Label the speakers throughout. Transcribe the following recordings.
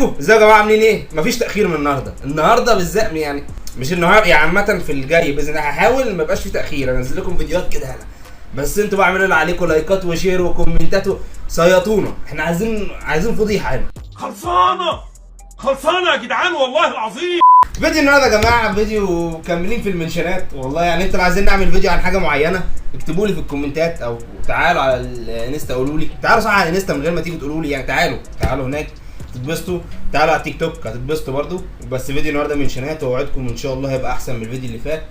Speaker 1: ازيكم يا جماعه عاملين ايه؟ مفيش تاخير من النهارده بالذات، يعني مش النهارده يعني عامه في الجاي باذن الله هحاول ما يبقاش في تاخير، انزل لكم فيديوهات كده هلا. بس انتوا بقى اعملوا اللي عليكم، لايكات وشير وكومنتات صيطونا، احنا عايزين فضيحه هنا. خلصانه يا جدعان والله العظيم. فيديو النهارده يا جماعه فيديو كاملين في المنشنات والله، يعني انتوا عايزين نعمل فيديو عن حاجه معينه اكتبوا لي في الكومنتات او تعالوا على الانستا قولوا لي، تعالوا صح على الانستا من غير ما تيجوا تقولوا لي، يعني تعالوا هناك تتبسطوا، تعالوا على التيك توك هتتبسطوا برضو. بس فيديو النهارده منشنات، واوعدكم ان شاء الله هيبقى احسن من الفيديو اللي فات،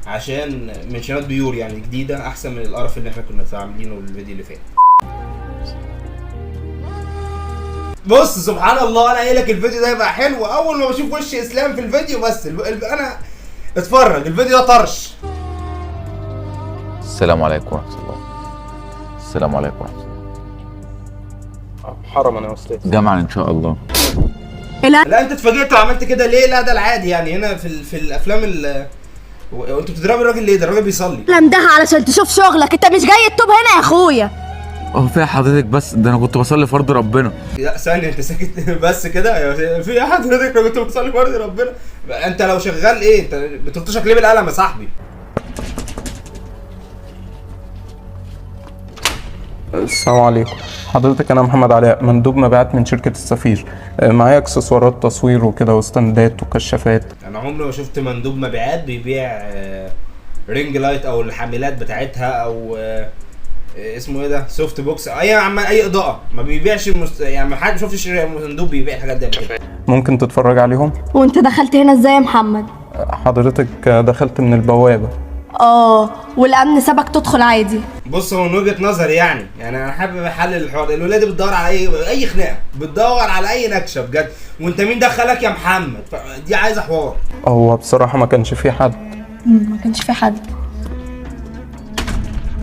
Speaker 1: عشان منشنات بيور يعني جديده احسن من القرف اللي احنا كنا عاملينه الفيديو اللي فات. بص سبحان الله، انا قايل لك الفيديو ده هيبقى حلو، اول ما بشوف وش اسلام في الفيديو بس انا اتفرج، الفيديو ده طرش.
Speaker 2: السلام عليكم ورحمه الله. السلام عليكم ورحمه الله.
Speaker 3: حرما يا استاذ.
Speaker 2: جمعا ان شاء الله.
Speaker 1: لا انت اتفاجئت وعملت كده ليه؟ لا ده العادي يعني، هنا في الافلام وانتوا بتضربوا الراجل ليه؟ ده الراجل بيصلي.
Speaker 4: الكلام ده علشان تشوف شغلك، انت مش جاي التوب هنا يا اخويا.
Speaker 2: هو في حضرتك بس ده انا كنت بصلي فرض ربنا.
Speaker 1: لا ثانيه انت ساكت بس كده، في حضرتك انا كنت بصلي فرض ربنا. انت لو شغال ايه؟ انت بتلطشك ليه بالقلم يا صاحبي؟
Speaker 3: السلام عليكم، حضرتك انا محمد علاء، مندوب مبيعات من شركه السفير. معايا اكسسوارات تصوير وكده وستاندات وكشافات.
Speaker 1: انا عمري ما شفت مندوب مبيعات بيبيع رينج لايت او الحاملات بتاعتها او اسمه ايه ده، سوفت بوكس، اي اضاءه ما بيبيعش يعني ما شفتش مندوب بيبيع الحاجات دي.
Speaker 3: ممكن تتفرج عليهم.
Speaker 4: وانت دخلت هنا ازاي يا محمد؟
Speaker 3: حضرتك دخلت من البوابه.
Speaker 4: والامن سابك تدخل عادي.
Speaker 1: بص هو من وجهه نظري يعني انا حابب احلل الحوار. الولاد بتدور على اي خناقه، بتدور على اي نكشه بجد، وانت مين دخلك يا محمد؟ دي عايزه حوار.
Speaker 3: هو بصراحه ما كانش في حد.
Speaker 4: ما كانش في حد.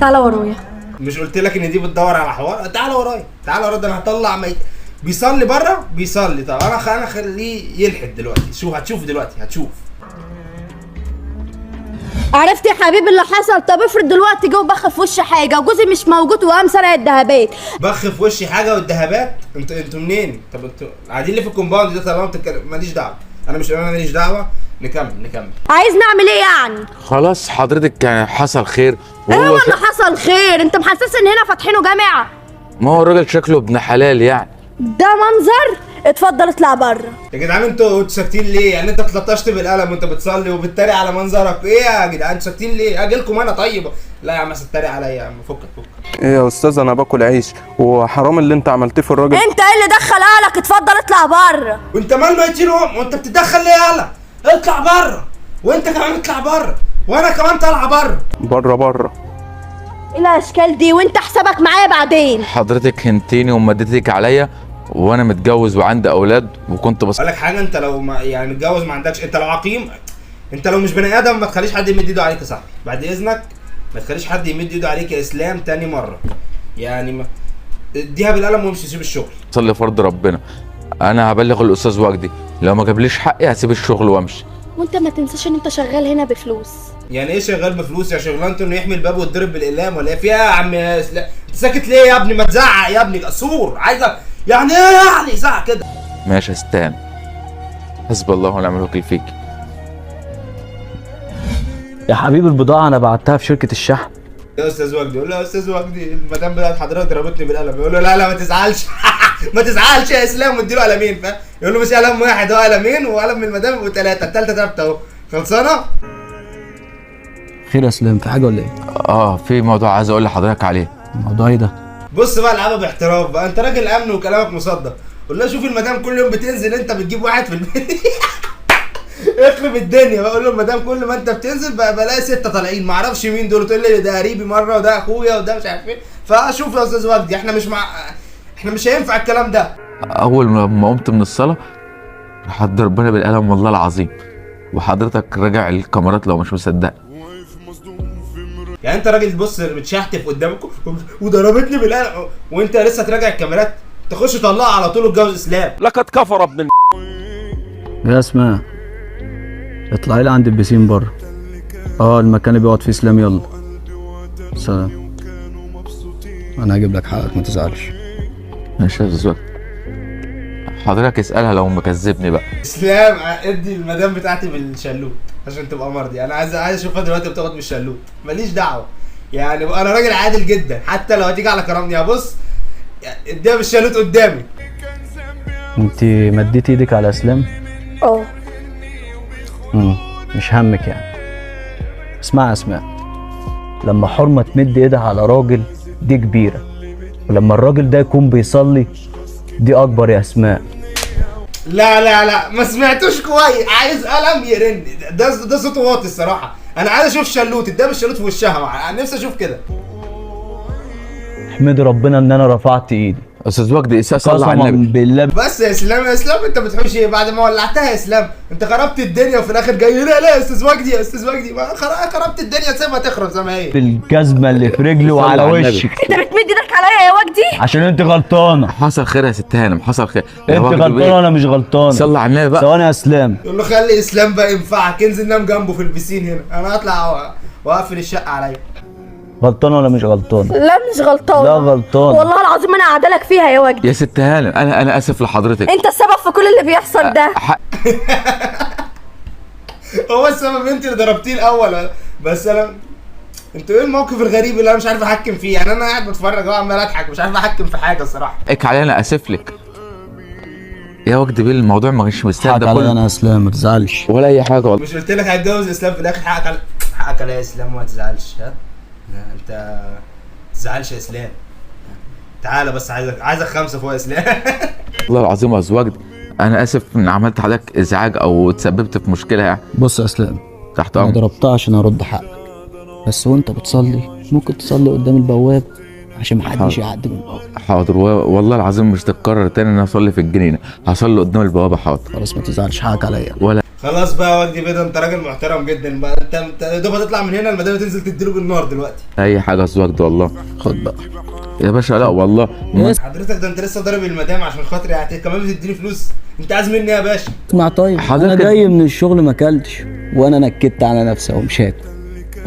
Speaker 4: تعالى ورايا.
Speaker 1: مش قلت لك ان دي بتدور على حوار؟ تعالى ورايا، تعالى ورايا، ده انا هطلع بيصلي بره بيصلي. طب انا خليه يلحد دلوقتي، هتشوف دلوقتي هتشوف.
Speaker 4: عرفت يا حبيبي اللي حصل؟ طب افرض دلوقتي جه وبخ في وشي حاجه وجوزي مش موجود وقام سرق الدهبات.
Speaker 1: بخ في وشي حاجه والدهبات؟ انتوا منين؟ طب انتوا قاعدين ليه في الكومباوند ده؟ طالما ماليش دعوه، انا ماليش دعوه. نكمل.
Speaker 4: عايز نعمل ايه يعني؟
Speaker 2: خلاص حضرتك كان حصل خير.
Speaker 4: ايه هو اللي حصل خير؟ انت محسس ان هنا فاتحينه جامعه؟
Speaker 2: ما هو الراجل شكله ابن حلال يعني.
Speaker 4: ده منظر. اتفضل اطلع بره.
Speaker 1: يا جدعان انتوا ساكتين ليه؟ يعني انت اتلطشت بالقلم وانت بتصلي وبتتريق على منظرك، ايه يا جدعان انتوا ساكتين ليه؟ اجي لكم انا طيب. لا يا عم تتريق عليا يا عم، فكك.
Speaker 3: ايه يا استاذ، انا باكل عيش وحرام اللي انت عملتيه في الراجل.
Speaker 4: انت ايه اللي دخل اهلك؟ اتفضل اطلع بره.
Speaker 1: وانت مال ميتينهم وانت بتتدخل ليه؟ يالا اطلع بره، وانت كمان اطلع بره، وانا كمان طالعه بره.
Speaker 3: بره.
Speaker 4: ايه الاشكال دي؟ وانت حسابك معايا بعدين.
Speaker 2: حضرتك هنتيني ومدتك عليا وانا متجوز وعندي اولاد وكنت
Speaker 1: اقول لك حاجه، انت لو يعني متجوز ما عندكش، انت لو عقيم، انت لو مش بني ادم ما تخليش حد يمد ايده عليك يا صاحبي، بعد اذنك ما تخليش حد يمد ايده عليك يا اسلام تاني مره. يعني اديها بالقلم وامشي، سيب الشغل.
Speaker 2: صلي فرض ربنا. انا هبلغ الاستاذ وجدي، لو ما جابليش حقي هسيب الشغل وامشي.
Speaker 4: وانت ما تنساش ان انت شغال هنا بفلوس.
Speaker 1: يعني ايه شغال بفلوس؟ يا شغلانته انه يحمي الباب ويتضرب بالاقلام ولا ايه؟ فيها يا عم اسلام؟ انت ساكت ليه يا ابني؟ ما تزعق يا ابني، قصور عايزه يعني ايه يعني زعق كده؟
Speaker 2: ماشي يا ستان، حسب الله ونعم الوكيل فيك.
Speaker 5: يا حبيبي البضاعة أنا بعتها في شركة الشحن.
Speaker 1: يا استاذ وجدي، يقول له يا استاذ وجدي المدام بتاعت حضرتك ضربتني بالقلم. يقول له لا ما تزعلش ما تزعلش يا اسلام، واديله قلمين. فاهم؟ يقول له مش قلم واحد، هو قلمين، وقلم من المدام يبقوا ثلاثه، الثالثه ثابته اهو. خلصانه؟
Speaker 5: خير يا سلام، في حاجة ولا إيه؟
Speaker 2: في موضوع عايز اقول لحضرتك عليه.
Speaker 5: الموضوع إيه ده؟
Speaker 1: بص بقى العبها باحتراف بقى، انت راجل امن وكلامك مصدق. قول له شوف المدام كل يوم بتنزل انت بتجيب واحد في البيت اخرب الدنيا. بقول له المدام كل ما انت بتنزل بلاقي 6 طالعين، ما اعرفش مين دول، تقول لي ده قريبي مره وده اخويا وده مش عارف ايه. فشوف يا استاذ وجدي، احنا مش هينفع الكلام ده.
Speaker 2: اول ما قمت من الصلاه حد ربنا بالقلم والله العظيم، وحضرتك راجع الكاميرات لو مش مصدق.
Speaker 1: يعني انت راجل بص متشحتف قدامكم وضربتني بالقلم، وانت لسه تراجع الكاميرات؟ تخش طلعها على طول وتجوز اسلام.
Speaker 6: لقد كفر ابن
Speaker 5: يا اسماء اطلعي لي عند البسين بره. المكان اللي بيقعد فيه اسلام. يلا سلام. أنا هجيب لك حقك ما تزعلش.
Speaker 2: ماشي يا زوج. حضرتك اسالها لو مكذبني بقى.
Speaker 1: اسلام ادي المدام بتاعتي بالشلوت عشان تبقى مرضي. انا عايز اشوفها دلوقتي بتاخد بالشلوت، ماليش دعوه يعني. انا راجل عادل جدا، حتى لو هتيجي على كرامتي هبص اديها بالشلوت قدامي.
Speaker 5: انت مديتي ايدك على اسلام؟
Speaker 4: اه.
Speaker 5: مش همك يعني. اسمع يا اسماء، لما حرمه تمد ايدها على راجل دي كبيره، ولما الراجل ده يكون بيصلي دي اكبر يا اسماء.
Speaker 1: لا لا لا ما سمعتوش كويس، عايز قلم يرن. ده صوته واطي الصراحه. انا عايز اشوف شلوت، اديها بالشلوت في وشها، انا نفسي اشوف كده.
Speaker 5: احمدي ربنا ان انا رفعت ايدي.
Speaker 2: استاذ وجدي صلى على
Speaker 5: قسما
Speaker 2: النبي.
Speaker 5: بالله.
Speaker 1: بس يا اسلام، يا اسلام انت بتحوش ايه بعد ما ولعتها يا اسلام؟ انت خربت الدنيا وفي الاخر جاي لا يا استاذ وجدي، يا استاذ وجدي ما خربت الدنيا، سيبها تخرب زي ما هي.
Speaker 5: بالجزمه اللي في رجلي وعلى
Speaker 2: على النبي.
Speaker 5: وشك
Speaker 4: انت بتمد ايدك عليا يا وجدي؟
Speaker 5: عشان انت غلطانه.
Speaker 2: حصل خير يا ست هانم، حصل خير. يا
Speaker 5: انت
Speaker 2: وجدي
Speaker 5: غلطانه
Speaker 2: بيه.
Speaker 5: وانا مش غلطان.
Speaker 2: صلى على النبي بقى.
Speaker 5: ثواني يا اسلام.
Speaker 1: يقول له خلي اسلام بقى ينفعك، انزل نام جنبه في البسين هنا، انا هطلع واقفل الشقه عليا.
Speaker 5: غلطانه ولا مش غلطانه؟
Speaker 4: لا مش غلطانه.
Speaker 5: لا غلطانه.
Speaker 4: والله العظيم انا قاعده لك فيها يا وجدي.
Speaker 2: يا ست هانم انا اسف لحضرتك.
Speaker 4: انت السبب في كل اللي بيحصل ده.
Speaker 1: هو السبب انت اللي ضربتيه الاول، بس انا انتوا ايه الموقف الغريب اللي انا مش عارف احكم فيه؟ يعني انا قاعد بتفرج وعمال اضحك، مش عارف احكم في حاجه الصراحه.
Speaker 2: اك علينا، انا اسف لك يا وجدي بيه. الموضوع ما كانش مستاهل ده كله
Speaker 5: انا يا اسلام، ما تزعلش
Speaker 2: ولا اي حاجه والله.
Speaker 1: مش قلت لك هتجوز اسلام في الاخر؟ حقك عليا يا اسلام، وما تزعلش. ها انت ما تزعلش يا اسلام. تعالى بس عايزك 5 فوق يا اسلام.
Speaker 2: والله العظيم يا استاذ وجدي انا اسف ان عملت حضرتك ازعاج او تسببت في مشكله يعني.
Speaker 5: بص يا اسلام،
Speaker 2: تحت
Speaker 5: انا
Speaker 2: امرك.
Speaker 5: ضربتها عشان ارد حقك، بس وانت بتصلي ممكن تصلي قدام البواب عشان محدش يعدي من البواب.
Speaker 2: حاضر والله العظيم مش تتكرر تاني ان انا اصلي في الجنينه، هصلي قدام البوابه. حاضر
Speaker 5: خلاص ما تزعلش، حقك عليا.
Speaker 2: ولا
Speaker 1: خلاص بقى يا وجدي بيضه، انت راجل محترم جدا بقى. انت يا دوب هتطلع من هنا المدام تنزل تديله بالنار دلوقتي.
Speaker 2: اي حاجه يا استاذ وجدي والله.
Speaker 5: خد بقى
Speaker 2: يا باشا لا والله.
Speaker 1: حضرتك ده انت لسه ضارب المدام عشان خاطري يعني كمان بتديني فلوس؟ انت عايز مني ايه يا باشا؟
Speaker 5: اسمع طيب، انا
Speaker 2: حضرتك-
Speaker 5: جاي من الشغل ما اكلتش وانا نكدت على نفسي ومش هاكل.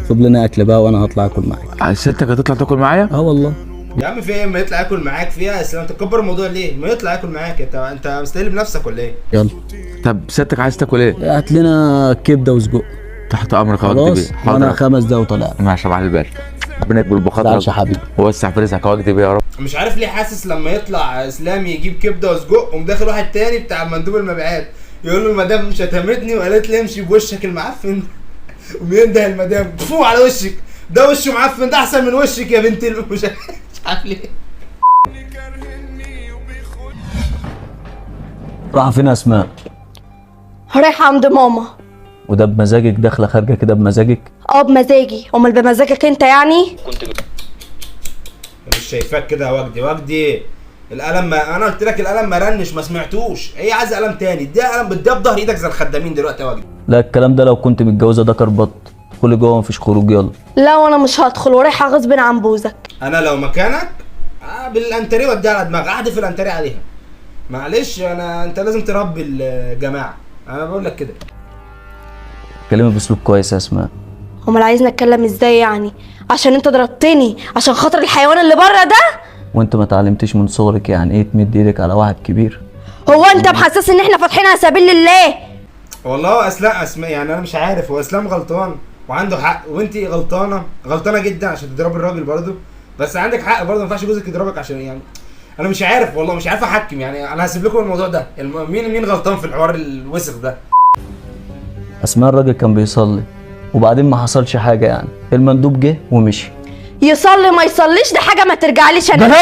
Speaker 5: خد لنا اكل بقى وانا هطلع اكل معاك.
Speaker 2: ستك هتطلع تاكل معايا؟
Speaker 5: اه والله.
Speaker 1: يا عم في ايه؟ ما يطلع ياكل معاك فيها يا اسلام، انت تكبر الموضوع ليه؟ ما يطلع ياكل معاك. انت مستقل بنفسك ولا ايه؟
Speaker 5: يلا
Speaker 2: طب ستك عايز تاكل ايه؟
Speaker 5: هات لنا كبده وسجق.
Speaker 2: تحت امرك يا وجدي
Speaker 5: خلاص
Speaker 2: بيه.
Speaker 5: وانا
Speaker 2: حاضر
Speaker 5: 5 دقايق وطلع.
Speaker 2: ماشي يا معالي الباشا. ربنا يكبر
Speaker 5: تزعلش
Speaker 2: بخاطرك
Speaker 5: يا حبيبي.
Speaker 2: ووسع في رزقك يا وجدي بيه يا رب.
Speaker 1: مش عارف ليه حاسس لما يطلع اسلام يجيب كبده وسجق وقوم داخل واحد تاني بتاع مندوب المبيعات يقول له المدام شتمتني وقالت لي امشي بوشك المعفن. وينده المدام فو على وشك، ده وشه معفن، ده احسن من وشك يا بنت مش عارف ليه.
Speaker 5: راح فين اسماء؟
Speaker 4: رايحه عند ماما.
Speaker 5: وده بمزاجك؟ داخله خارجه كده بمزاجك؟
Speaker 4: اه بمزاجي، امال بمزاجك انت يعني؟
Speaker 1: مش شايفاك كده يا وجدي. القلم ما انا قلت لك القلم ما رنش، ما سمعتوش. هي عايزه قلم تاني، اديها قلم بديها بظهر ايدك زي الخدامين دلوقتي يا وجدي.
Speaker 5: لا الكلام ده لو كنت متجوزه ده كربط. ادخلي جوه مفيش خروج يلا.
Speaker 4: لا وانا مش هدخل، ورايحه غصب عن بوزك.
Speaker 1: انا لو مكانك بالانتريه وديها على دماغها، احدف الانتريه عليها. معلش انت لازم تربي الجماعه، انا بقول لك كده.
Speaker 5: كلمي باسلوب كويس يا اسماء.
Speaker 4: امال عايزني اتكلم ازاي يعني؟ عشان انت ضربتني عشان خاطر الحيوان اللي بره ده؟
Speaker 5: وانت ما اتعلمتش من صغرك يعني ايه تمد ايدك على واحد كبير؟
Speaker 4: هو انت محسس ان احنا فاتحين على سبيل الله؟
Speaker 1: والله اسماء يعني انا مش عارف، هو اسلام غلطان وعنده حق، وانت غلطانه جدا عشان تضرب الراجل برضه، بس عندك حق برضه، ما ينفعش جوزك يضربك عشان يعني انا مش عارف والله، مش عارف احكم يعني. انا هسيب لكم الموضوع ده، مين غلطان في الحوار الوسخ ده؟
Speaker 5: اسماء الراجل كان بيصلي وبعدين ما حصلش حاجه يعني، المندوب جه ومشي.
Speaker 4: يصلي ما يصليش ده حاجه ما ترجعليش انا.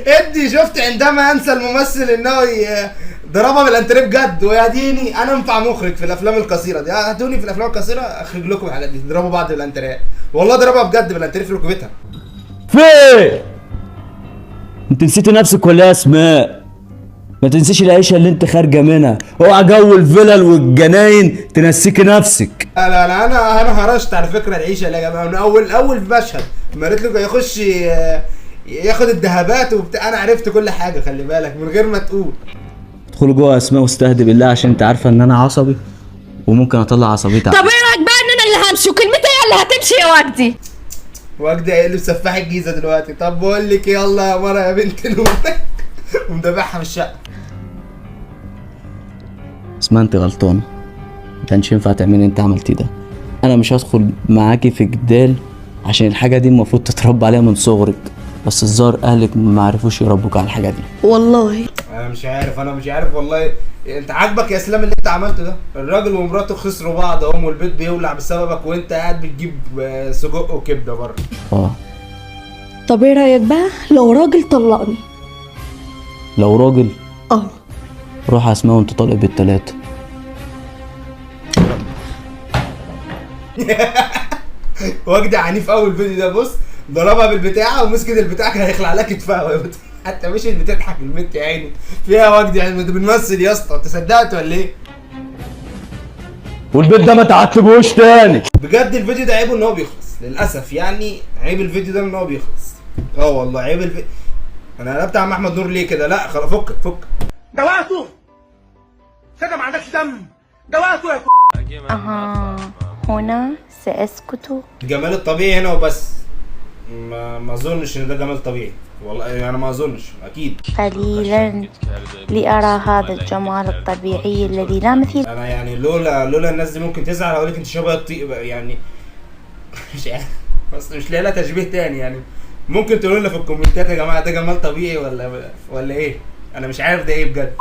Speaker 1: ادي شفت عندما انسى الممثل انه ضربها بالانتريه بجد. ويا ديني انا انفع مخرج في الافلام القصيره دي، هاتوني في الافلام القصيره اخرج لكم الحاجات دي، ضربوا بعض بالانتريه. والله ضربها بجد بالانتريه في ركبتها.
Speaker 5: فين؟ انت نسيتي نفسك ولا يا اسماء؟ ما تنسيش العيشه اللي انت خارجه منها، اوعى جو الفلل والجناين تنسيكي نفسك.
Speaker 1: لا انا هرشت على فكره العيشه اللي يا جماعه من اول مشهد ما قالت له يخش ياخد الذهبات وبتاع، انا عرفت كل حاجه، خلي بالك من غير ما تقول.
Speaker 5: ادخلي جوه يا اسماء واستهدي بالله عشان انت عارفه ان انا عصبي وممكن اطلع عصبيتي.
Speaker 4: طب ايه رايك بقى ان انا اللي همشي وكلمتي هي اللي هتمشي يا وجدي؟
Speaker 1: وجدي هيقلب سفاح الجيزه دلوقتي. طب بقول لك يلا يا مره يا بنت نور. ومدبحها في الشقه.
Speaker 5: اسمها انت غلطانه، ما كانش ينفع تعملي اللي انت عملتيه ده. انا مش هدخل معاكي في جدال عشان الحاجه دي المفروض تتربى عليها من صغرك، بس الظاهر اهلك ما عرفوش يربوك على الحاجه دي.
Speaker 4: والله
Speaker 1: انا مش عارف والله. انت عاجبك يا اسلام اللي انت عملته ده؟ الراجل ومراته خسروا بعض اهم، والبيت بيولع بسببك، وانت قاعد بتجيب سجق وكبده بره.
Speaker 4: طب ايه رايك بقى لو راجل طلقني؟
Speaker 5: لو راجل
Speaker 4: اه
Speaker 5: روح اسماء وانت طالق بالتلاتة.
Speaker 1: وجدي عنيف قوي الفيديو ده. بص ضربها بالبتاعه ومسكت البتاع كان هيخلع لها كتفها حتى مشيت بتضحك البنت يا عيني فيها. وجدي يعني انت بنمثل يا اسطى، انت صدقت ولا ايه؟
Speaker 5: والبيت ده ما تعتبوش تاني.
Speaker 1: بجد الفيديو ده عيبه ان هو بيخلص للاسف، يعني عيب الفيديو ده ان هو بيخلص. والله عيب انا قلبت عم احمد نور ليه كده؟ لا خلاص فك
Speaker 6: دوقته صدق ما عندكش دم، دوقته يا
Speaker 7: هنا سأسكت.
Speaker 1: الجمال الطبيعي هنا وبس. ما اظنش ان ده جمال طبيعي والله، يعني ما اظنش اكيد.
Speaker 7: قليلا لأرى هذا الجمال الطبيعي الذي لا مثيل.
Speaker 1: انا يعني لولا الناس دي ممكن تزعل، اقول لك انت شبه الطيق يعني. مش عارف بس مش لاقي لها تشبيه تاني يعني. ممكن تقولوا لنا في الكومنتات يا جماعه ده جمال طبيعي ولا ايه؟ انا مش عارف ده ايه بجد.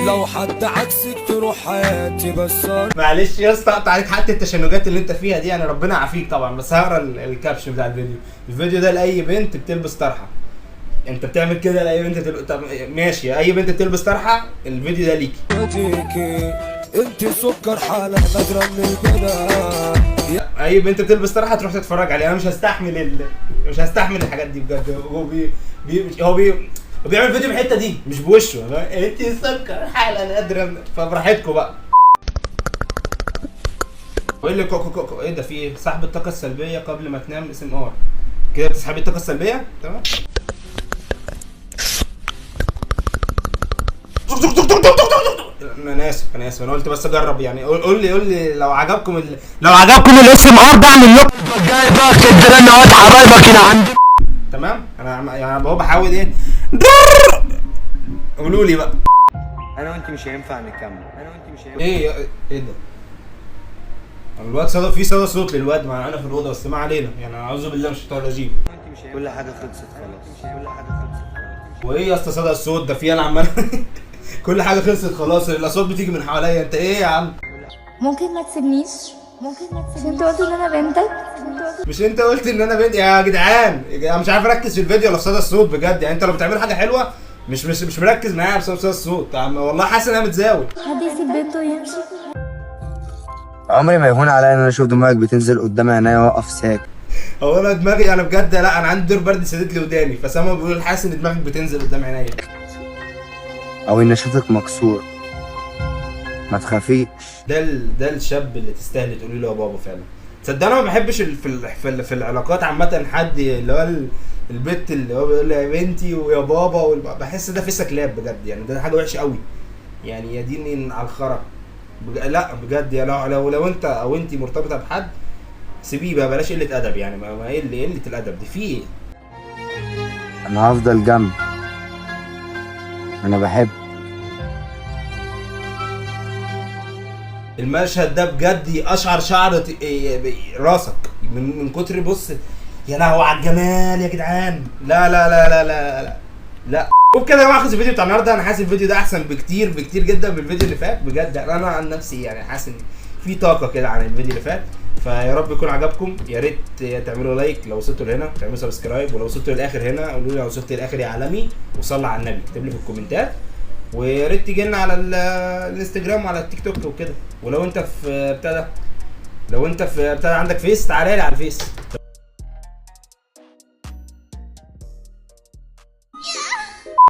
Speaker 6: لو حد عكسك تروح حياتي بس.
Speaker 1: معلش يا اسطى اقطع عليك حتى التشنجات اللي انت فيها دي، يعني ربنا يعافيك طبعا. بس هقرا الكابشن بتاع الفيديو ده لاي بنت بتلبس طرحه. انت بتعمل كده لاي بنت طب ماشي، اي بنت بتلبس طرحه الفيديو ده ليكي.
Speaker 6: انت سكر حالة نادرة من البنات.
Speaker 1: اي بنت بتلبس طرحه تروح تتفرج عليه. انا مش هستحمل الحاجات دي بجد. هو بيعمل فيديو بالحته دي مش بوشه. انت سكر حاله نادره، فبراحتكم بقى. وايه اللي كوكو ايه ده؟ في ايه؟ سحب الطاقه السلبيه قبل ما تنام اسم كده بتسحبي الطاقه السلبيه. تمام. انا اسف انا قلت بس اجرب يعني. قول لي لو عجبكم الاسم ده اعمل لكم
Speaker 6: جاي بقى كده انا واد حبايبك هنا عندي.
Speaker 1: تمام. انا يعني هو بحاول ايه. قولوا لي بقى.
Speaker 8: انا وانت مش هينفع نكمل.
Speaker 1: ايه ده؟ الواد في صدى صوت للواد معانا في الاوضه، بس ما علينا يعني. اعوذ بالله من الشيطان الرجيم.
Speaker 8: كل حاجه خلصت خلاص.
Speaker 1: وايه يا اسطى صدى الصوت ده؟ في انا عمال كل حاجه خلصت خلاص، الاصوات بتيجي من حواليا. انت ايه يا عم؟
Speaker 7: ممكن ما تسيبنيش؟ انت قلت ان انا بنتك؟
Speaker 1: مش انت قلت ان انا بنت يا جدعان؟ انا مش عارف اركز في الفيديو ولا في صدى الصوت بجد. يعني انت لو بتعمل حاجه حلوه مش مركز معايا بسبب صدى الصوت. والله حاسس ان انا متزاول.
Speaker 7: حد يسيب بنته ويمشي؟
Speaker 8: عمري ما يهون عليا ان انا اشوف دماغك بتنزل قدام عينيا واقف ساكت.
Speaker 1: هو انا دماغي انا بجد لا، انا عندي دور برد سدد لي وداني، فسامة بيقول حاسس ان دماغك بتنزل قدام عينيا.
Speaker 8: او ان شفتك مكسور. ما تخافيش.
Speaker 1: ده الشاب اللي تستاهل تقولي له يا بابا فعلا. تصدق انا ما بحبش في العلاقات عامه حد اللي هو البت اللي هو بيقول لي يا بنتي ويا بابا بحس ده فيسك كلاب بجد يعني. ده حاجه وحشه قوي يعني. يا دين على الخرا لا بجد يا. لو انت او انت مرتبطه بحد سيبيه بقى، بلاش قله ادب يعني. ما ايه اللي قله الادب دي في ايه؟
Speaker 8: انا هفضل جنبك. انا بحب.
Speaker 1: المشهد ده بجد يقشعر شعر راسك من كتر. بص يا لهوي على الجمال يا جدعان. لا لا لا لا لا لا لا. وبكده يا جماعه خلص الفيديو بتاع النهارده. انا حاسس الفيديو ده احسن بكتير جدا من الفيديو اللي فات بجد. انا عن نفسي يعني حاسس ان في طاقه كده عن الفيديو اللي فات. فيا رب يكون عجبكم. يا ريت تعملوا لايك لو وصلتوا لهنا، تعملوا سبسكرايب، ولو وصلتوا للاخر هنا قولوا لي لو وصلت للاخر يا عالمي، وصلى على النبي اكتب لي في الكومنتات. ويا ريت تيجي لنا على الانستجرام وعلى التيك توك وكده. ولو انت في بتاع ده عندك فيس تعالى لي على الفيس.